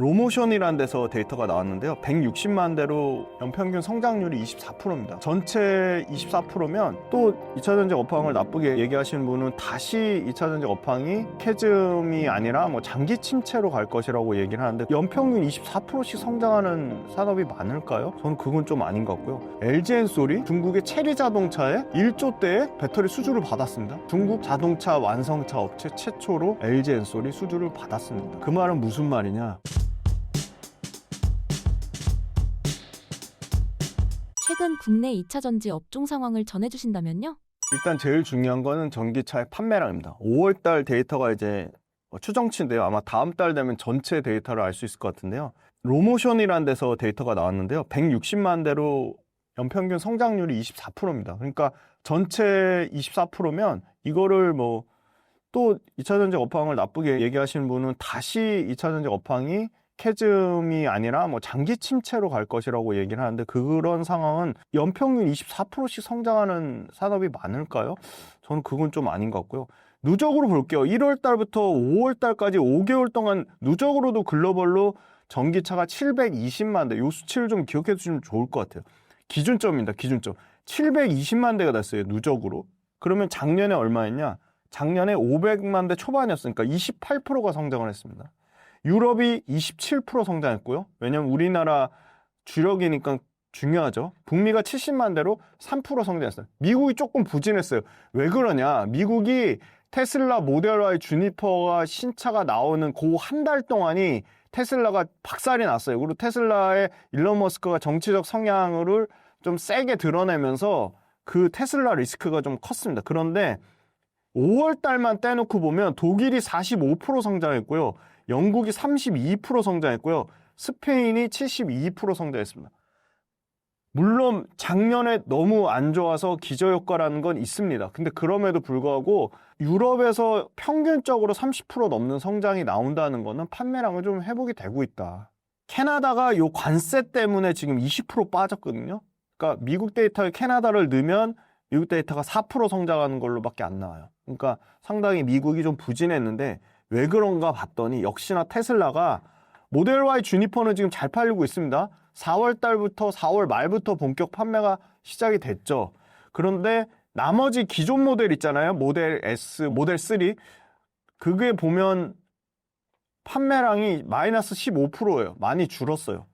로모션이라는 데서 데이터가 나왔는데요. 160만 대로 연평균 성장률이 24%입니다. 전체 24%면 또 2차 전지 업황을 나쁘게 얘기하시는 분은 다시 2차 전지 업황이 캐즘이 아니라 뭐 장기 침체로 갈 것이라고 얘기를 하는데 연평균 24%씩 성장하는 산업이 많을까요? 저는 그건 좀 아닌 것 같고요. LG엔솔이 중국의 체리 자동차에 1조대의 배터리 수주를 받았습니다. 중국 자동차 완성차 업체 최초로 LG엔솔이 수주를 받았습니다. 그 말은 무슨 말이냐? 최근 국내 2차 전지 업종 상황을 전해주신다면요? 일단 제일 중요한 거는 전기차의 판매량입니다. 5월달 데이터가 이제 추정치인데요. 아마 다음 달 되면 전체 데이터를 알 수 있을 것 같은데요. 로모션이라는 데서 데이터가 나왔는데요. 160만 대로 연평균 성장률이 24%입니다. 그러니까 전체 24%면 이거를 뭐 또 2차 전지 업황을 나쁘게 얘기하시는 분은 다시 2차 전지 업황이 캐즘이 아니라 뭐 장기 침체로 갈 것이라고 얘기를 하는데 그런 상황은 연평균 24%씩 성장하는 산업이 많을까요? 저는 그건 좀 아닌 것 같고요. 누적으로 볼게요. 1월 달부터 5월 달까지 5개월 동안 누적으로도 글로벌로 전기차가 720만 대, 요 수치를 좀 기억해 두시면 좋을 것 같아요. 기준점입니다. 기준점. 720만 대가 됐어요. 누적으로. 그러면 작년에 얼마였냐? 작년에 500만 대 초반이었으니까 28%가 성장을 했습니다. 유럽이 27% 성장했고요. 왜냐면 우리나라 주력이니까 중요하죠. 북미가 70만 대로 3% 성장했어요. 미국이 조금 부진했어요. 왜 그러냐? 미국이 테슬라 모델 Y 주니퍼가 신차가 나오는 그 한 달 동안이 테슬라가 박살이 났어요. 그리고 테슬라의 일론 머스크가 정치적 성향을 좀 세게 드러내면서 그 테슬라 리스크가 좀 컸습니다. 그런데 5월 달만 떼놓고 보면 독일이 45% 성장했고요. 영국이 32% 성장했고요. 스페인이 72% 성장했습니다. 물론 작년에 너무 안 좋아서 기저효과라는 건 있습니다. 근데 그럼에도 불구하고 유럽에서 평균적으로 30% 넘는 성장이 나온다는 거는 판매량은 좀 회복이 되고 있다. 캐나다가 요 관세 때문에 지금 20% 빠졌거든요. 그러니까 미국 데이터에 캐나다를 넣으면 미국 데이터가 4% 성장하는 걸로밖에 안 나와요. 그러니까 상당히 미국이 좀 부진했는데 왜 그런가 봤더니 역시나 테슬라가 모델 Y 주니퍼는 지금 잘 팔리고 있습니다. 4월 달부터 4월 말부터 본격 판매가 시작이 됐죠. 그런데 나머지 기존 모델 있잖아요. 모델 S, 모델 3. 그게 보면 판매량이 마이너스 15%예요. 많이 줄었어요.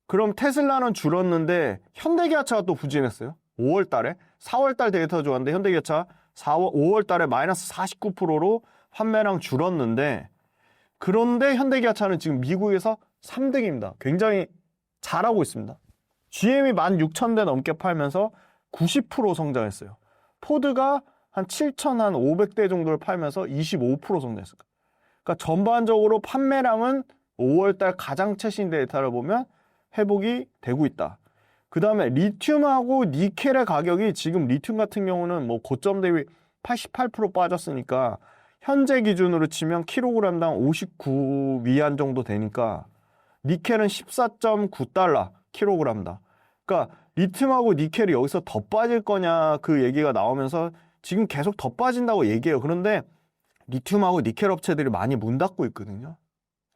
그럼 테슬라는 줄었는데 현대기아차가 또 부진했어요. 5월 달에. 4월 달 데이터 좋았는데 현대기아차 5월 달에 마이너스 49%로 판매량 줄었는데 그런데 현대기아차는 지금 미국에서 3등입니다. 굉장히 잘하고 있습니다. GM이 16,000대 넘게 팔면서 90% 성장했어요. 포드가 한 7,500대 정도를 팔면서 25% 성장했어요. 그러니까 전반적으로 판매량은 5월달 가장 최신 데이터를 보면 회복이 되고 있다. 그 다음에 리튬하고 니켈의 가격이 지금 리튬 같은 경우는 뭐 고점 대비 88% 빠졌으니까 현재 기준으로 치면 킬로그램당 59 위안 정도 되니까 니켈은 14.9달러 킬로그램당. 그러니까 리튬하고 니켈이 여기서 더 빠질 거냐 그 얘기가 나오면서 지금 계속 더 빠진다고 얘기해요. 그런데 리튬하고 니켈 업체들이 많이 문 닫고 있거든요.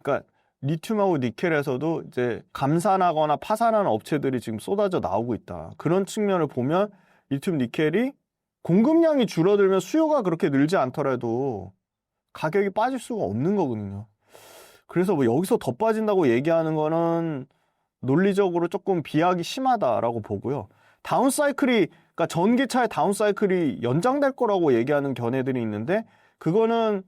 그러니까 리튬하고 니켈에서도 이제 감산하거나 파산하는 업체들이 지금 쏟아져 나오고 있다. 그런 측면을 보면 리튬 니켈이 공급량이 줄어들면 수요가 그렇게 늘지 않더라도 가격이 빠질 수가 없는 거거든요. 그래서 뭐 여기서 더 빠진다고 얘기하는 거는 논리적으로 조금 비약이 심하다라고 보고요. 다운사이클이, 그러니까 전기차의 다운사이클이 연장될 거라고 얘기하는 견해들이 있는데 그거는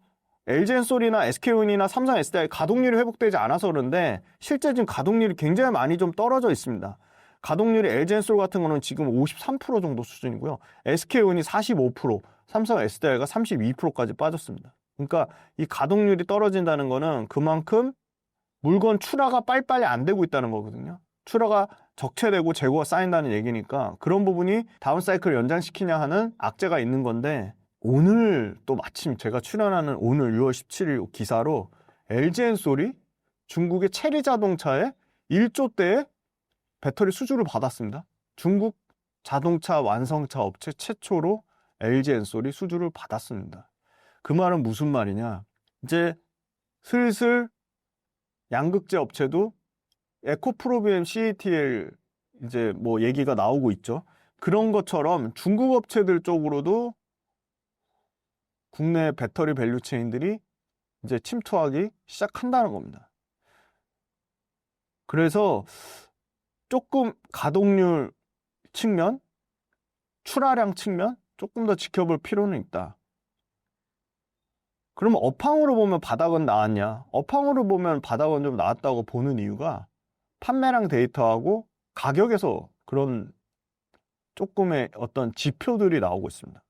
LG엔솔이나 SK온이나 삼성 SDI 가동률이 회복되지 않아서 그런데 실제 지금 가동률이 굉장히 많이 좀 떨어져 있습니다. 가동률이 LG엔솔 같은 거는 지금 53% 정도 수준이고요. SK온이 45%, 삼성 SDI가 32%까지 빠졌습니다. 그러니까 이 가동률이 떨어진다는 거는 그만큼 물건 출하가 빨리빨리 안 되고 있다는 거거든요. 출하가 적체되고 재고가 쌓인다는 얘기니까 그런 부분이 다운사이클을 연장시키냐 하는 악재가 있는 건데 오늘 또 마침 제가 출연하는 오늘 6월 17일 기사로 LG엔솔이 중국의 체리 자동차에 1조대의 배터리 수주를 받았습니다. 중국 자동차 완성차 업체 최초로 LG엔솔이 수주를 받았습니다. 그 말은 무슨 말이냐? 이제 슬슬 양극재 업체도 에코프로비엠 CATL 이제 뭐 얘기가 나오고 있죠. 그런 것처럼 중국 업체들 쪽으로도 국내 배터리 밸류체인들이 이제 침투하기 시작한다는 겁니다. 그래서 조금 가동률 측면, 출하량 측면 조금 더 지켜볼 필요는 있다. 그러면 업황으로 보면 바닥은 나왔냐? 업황으로 보면 바닥은 좀 나왔다고 보는 이유가 판매량 데이터하고 가격에서 그런 조금의 어떤 지표들이 나오고 있습니다.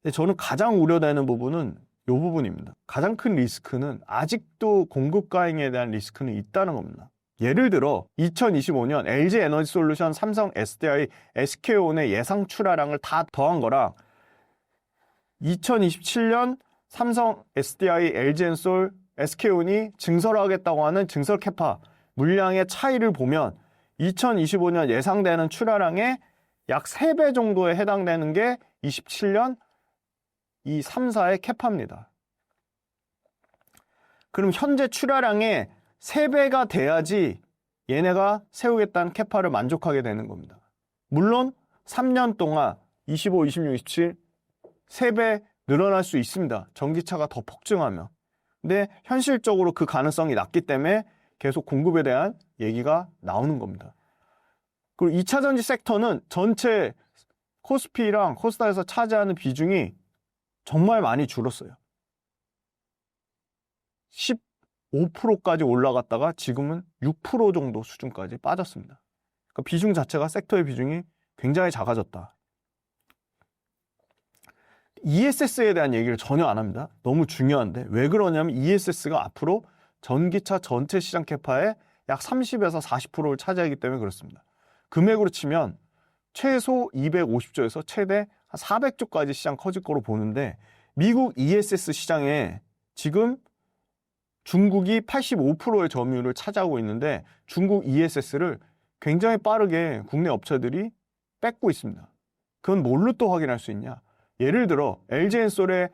근데 저는 가장 우려되는 부분은 이 부분입니다. 가장 큰 리스크는 아직도 공급 과잉에 대한 리스크는 있다는 겁니다. 예를 들어 2025년 LG에너지솔루션, 삼성 SDI, SK온의 예상 출하량을 다 더한 거랑 2027년 삼성 SDI, LG엔솔, SK온이 증설하겠다고 하는 증설 캐파 물량의 차이를 보면 2025년 예상되는 출하량의 약 3배 정도에 해당되는 게 27년 이 3사의 캐파입니다. 그럼 현재 출하량의 3배가 돼야지 얘네가 세우겠다는 캐파를 만족하게 되는 겁니다. 물론 3년 동안 25, 26, 27 3배 늘어날 수 있습니다. 전기차가 더 폭증하면. 근데 현실적으로 그 가능성이 낮기 때문에 계속 공급에 대한 얘기가 나오는 겁니다. 그리고 2차 전지 섹터는 전체 코스피랑 코스닥에서 차지하는 비중이 정말 많이 줄었어요. 15%까지 올라갔다가 지금은 6% 정도 수준까지 빠졌습니다. 그러니까 비중 자체가 섹터의 비중이 굉장히 작아졌다. ESS에 대한 얘기를 전혀 안 합니다. 너무 중요한데 왜 그러냐면 ESS가 앞으로 전기차 전체 시장 캐파의 약 30에서 40%를 차지하기 때문에 그렇습니다. 금액으로 치면 최소 250조에서 최대 400조까지 시장 커질 거로 보는데 미국 ESS 시장에 지금 중국이 85%의 점유율을 차지하고 있는데 중국 ESS를 굉장히 빠르게 국내 업체들이 뺏고 있습니다. 그건 뭘로 또 확인할 수 있냐? 예를 들어 LG엔솔의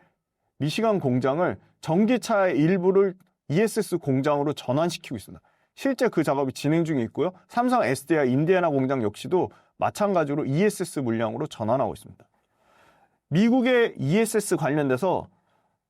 미시간 공장을 전기차의 일부를 ESS 공장으로 전환시키고 있습니다. 실제 그 작업이 진행 중에 있고요. 삼성 SDI 인디애나 공장 역시도 마찬가지로 ESS 물량으로 전환하고 있습니다. 미국의 ESS 관련돼서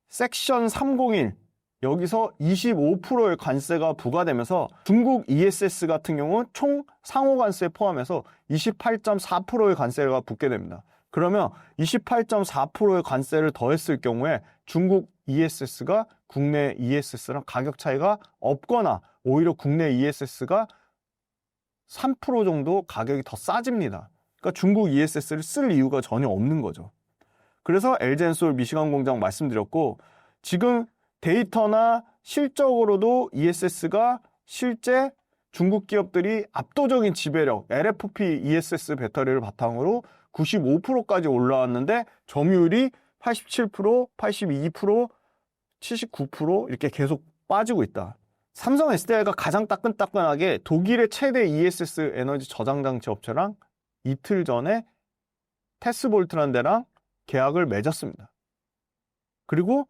섹션 301 여기서 25%의 관세가 부과되면서 중국 ESS 같은 경우는 총 상호 관세 포함해서 28.4%의 관세가 붙게 됩니다. 그러면 28.4%의 관세를 더했을 경우에 중국 ESS가 국내 ESS랑 가격 차이가 없거나 오히려 국내 ESS가 3% 정도 가격이 더 싸집니다. 그러니까 중국 ESS를 쓸 이유가 전혀 없는 거죠. 그래서 LG엔솔 미시간 공장 말씀드렸고 지금 데이터나 실적으로도 ESS가 실제 중국 기업들이 압도적인 지배력 LFP ESS 배터리를 바탕으로 95%까지 올라왔는데 점유율이 87%, 82%, 79% 이렇게 계속 빠지고 있다. 삼성 SDI가 가장 따끈따끈하게 독일의 최대 ESS 에너지 저장 장치 업체랑 이틀 전에 테스볼트라는 데랑 계약을 맺었습니다. 그리고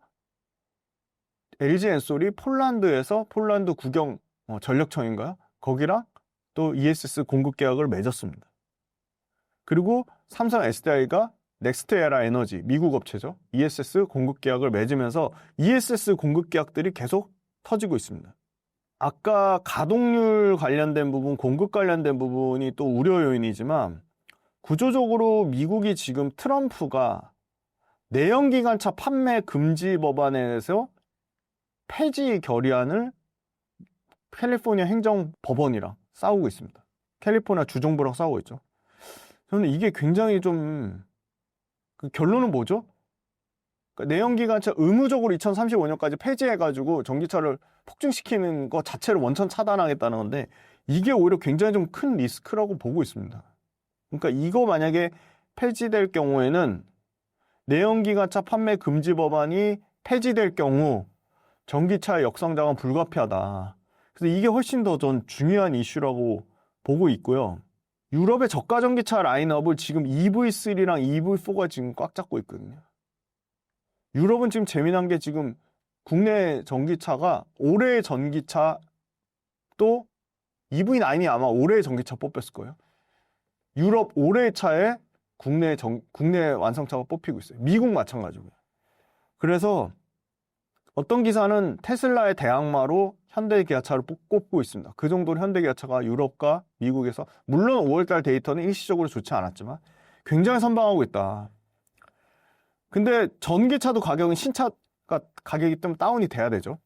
LG엔솔이 폴란드에서 폴란드 국영 전력청인가요? 거기랑 또 ESS 공급 계약을 맺었습니다. 그리고 삼성 SDI가 넥스트에라 에너지, 미국 업체죠. ESS 공급 계약을 맺으면서 ESS 공급 계약들이 계속 터지고 있습니다. 아까 가동률 관련된 부분, 공급 관련된 부분이 또 우려 요인이지만 구조적으로 미국이 지금 트럼프가 내연기관차 판매 금지 법안에 대해서 폐지 결의안을 캘리포니아 행정법원이랑 싸우고 있습니다. 캘리포니아 주정부랑 싸우고 있죠. 저는 이게 굉장히 좀 그 결론은 뭐죠? 그러니까 내연기관차 의무적으로 2035년까지 폐지해가지고 전기차를 폭증시키는 것 자체를 원천 차단하겠다는 건데 이게 오히려 굉장히 좀 큰 리스크라고 보고 있습니다. 그러니까 이거 만약에 폐지될 경우에는 내연기관차 판매 금지 법안이 폐지될 경우 전기차의 역성장은 불가피하다. 그래서 이게 훨씬 더 전 중요한 이슈라고 보고 있고요. 유럽의 저가 전기차 라인업을 지금 EV3랑 EV4가 지금 꽉 잡고 있거든요. 유럽은 지금 재미난 게 지금 국내 전기차가 올해 전기차 유럽도 EV9이 아마 올해의 전기차 뽑혔을 거예요. 유럽 올해의 차에 국내 완성차가 뽑히고 있어요. 미국 마찬가지고요. 그래서 어떤 기사는 테슬라의 대항마로 현대 기아차를 꼽고 있습니다. 그 정도로 현대 기아차가 유럽과 미국에서 물론 5월달 데이터는 일시적으로 좋지 않았지만 굉장히 선방하고 있다. 근데 전기차도 가격은 신차가 가격이 좀 다운이 돼야 되죠.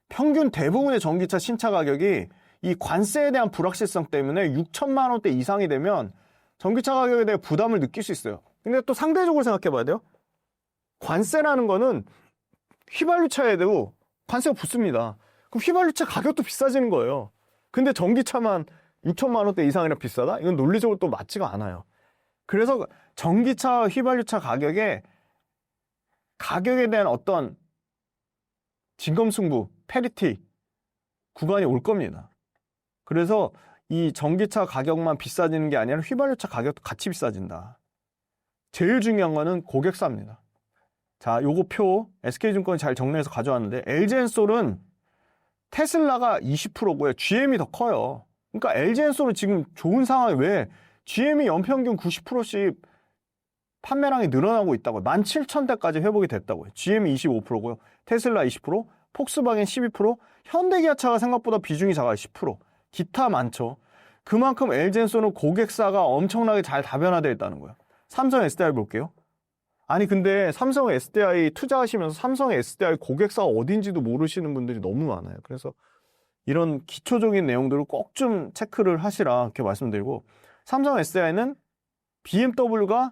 평균 대부분의 전기차 신차 가격이 이 관세에 대한 불확실성 때문에 6천만 원대 이상이 되면 전기차 가격에 대해 부담을 느낄 수 있어요. 근데 또 상대적으로 생각해 봐야 돼요. 관세라는 거는 휘발유차에도 관세가 붙습니다. 그럼 휘발유차 가격도 비싸지는 거예요. 근데 전기차만 6천만 원대 이상이나 비싸다? 이건 논리적으로 또 맞지가 않아요. 그래서 전기차, 휘발유차 가격에 대한 어떤 진검승부, 패리티 구간이 올 겁니다. 그래서 이 전기차 가격만 비싸지는 게 아니라 휘발유차 가격도 같이 비싸진다. 제일 중요한 거는 고객사입니다. 자, 요거 표 SK증권이 잘 정리해서 가져왔는데 LG엔솔은 테슬라가 20%고요. GM이 더 커요. 그러니까 LG엔솔은 지금 좋은 상황이 왜 GM이 연평균 90%씩 판매량이 늘어나고 있다고요. 17,000대까지 회복이 됐다고요. GM이 25%고요. 테슬라 20%, 폭스바겐 12%, 현대기아차가 생각보다 비중이 작아요. 10%. 기타 많죠. 그만큼 LG엔솔은 고객사가 엄청나게 잘 다변화되어 있다는 거예요. 삼성 SDI 볼게요. 아니 근데 삼성 SDI 투자하시면서 삼성 SDI 고객사가 어딘지도 모르시는 분들이 너무 많아요. 그래서 이런 기초적인 내용들을 꼭 좀 체크를 하시라 이렇게 말씀드리고, 삼성 SDI는 BMW가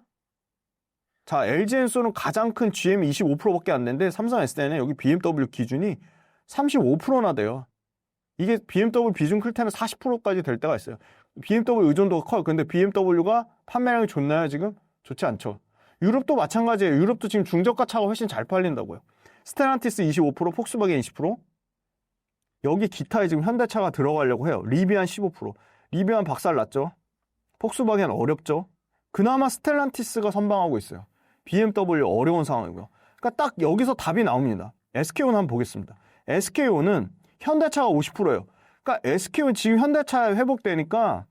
자 LG엔솔은 가장 큰 GM이 25%밖에 안 되는데 삼성 SDI는 여기 BMW 기준이 35%나 돼요. 이게 BMW 비중 클 때는 40%까지 될 때가 있어요. BMW 의존도가 커요. 근데 BMW가 판매량이 좋나요 지금? 좋지 않죠. 유럽도 마찬가지예요. 유럽도 지금 중저가 차가 훨씬 잘 팔린다고요. 스텔란티스 25%, 폭스바겐 20%. 여기 기타에 지금 현대차가 들어가려고 해요. 리비안 15%. 리비안 박살났죠. 폭스바겐 어렵죠. 그나마 스텔란티스가 선방하고 있어요. BMW 어려운 상황이고요. 그러니까 딱 여기서 답이 나옵니다. SKO는 한번 보겠습니다. SKO는 현대차가 50%예요. 그러니까 SKO는 지금 현대차에 회복되니까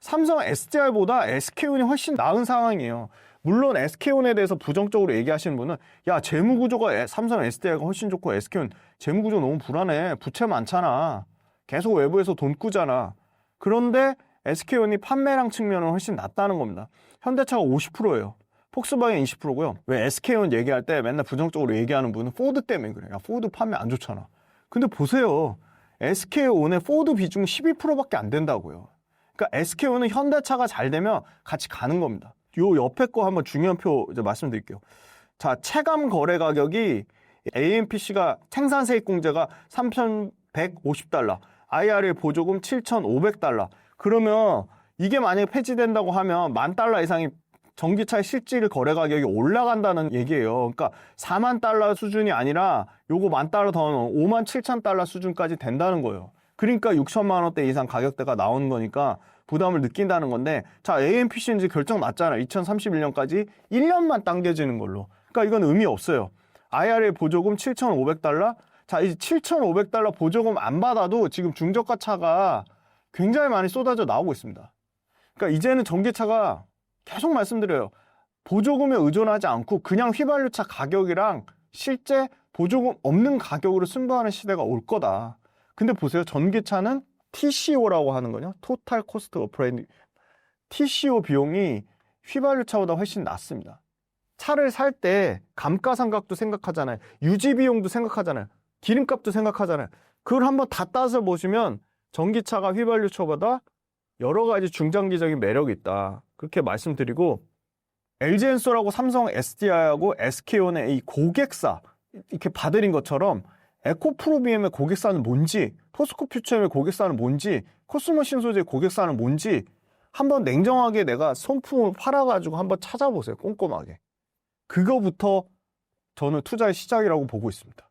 삼성 SDI보다 SK온이 훨씬 나은 상황이에요. 물론 SK온에 대해서 부정적으로 얘기하시는 분은 야 재무구조가 삼성 SDI가 훨씬 좋고 SK온 재무구조 너무 불안해. 부채 많잖아. 계속 외부에서 돈 꾸잖아. 그런데 SK온이 판매량 측면은 훨씬 낫다는 겁니다. 현대차가 50%예요. 폭스바겐 20%고요. 왜 SK온 얘기할 때 맨날 부정적으로 얘기하는 분은 포드 때문에 그래. 야 포드 판매 안 좋잖아. 근데 보세요. SK온의 포드 비중 12%밖에 안 된다고요. 그러니까 SK온은 현대차가 잘 되면 같이 가는 겁니다. 요 옆에 거 한번 중요한 표 이제 말씀드릴게요. 자, 체감 거래 가격이 AMPC가 생산세액 공제가 3,150달러, IRA 보조금 7,500달러. 그러면 이게 만약에 폐지된다고 하면 10,000달러 이상이 전기차의 실질 거래 가격이 올라간다는 얘기예요. 그러니까 4만 달러 수준이 아니라 요거 10,000달러 더 넣으면 57,000달러 수준까지 된다는 거예요. 그러니까 6천만 원대 이상 가격대가 나오는 거니까 부담을 느낀다는 건데, 자, AMPC는 이제 결정 났잖아요. 2031년까지 1년만 당겨지는 걸로. 그러니까 이건 의미 없어요. IRA 보조금 7,500달러. 자, 이제 7,500달러 보조금 안 받아도 지금 중저가 차가 굉장히 많이 쏟아져 나오고 있습니다. 그러니까 이제는 전기차가 계속 말씀드려요. 보조금에 의존하지 않고 그냥 휘발유차 가격이랑 실제 보조금 없는 가격으로 승부하는 시대가 올 거다. 근데 보세요. 전기차는 TCO라고 하는 거냐? 토탈 코스트 오퍼레이팅. TCO 비용이 휘발유차보다 훨씬 낮습니다. 차를 살 때 감가상각도 생각하잖아요. 유지 비용도 생각하잖아요. 기름값도 생각하잖아요. 그걸 한번 다 따서 보시면 전기차가 휘발유차보다 여러 가지 중장기적인 매력이 있다. 그렇게 말씀드리고, LG엔솔하고 삼성 SDI하고 SK온의 이 고객사 이렇게 봐드린 것처럼 에코프로비엠의 고객사는 뭔지, 포스코 퓨처엠의 고객사는 뭔지, 코스모 신소재의 고객사는 뭔지 한번 냉정하게 내가 손품을 팔아가지고 한번 찾아보세요. 꼼꼼하게. 그거부터 저는 투자의 시작이라고 보고 있습니다.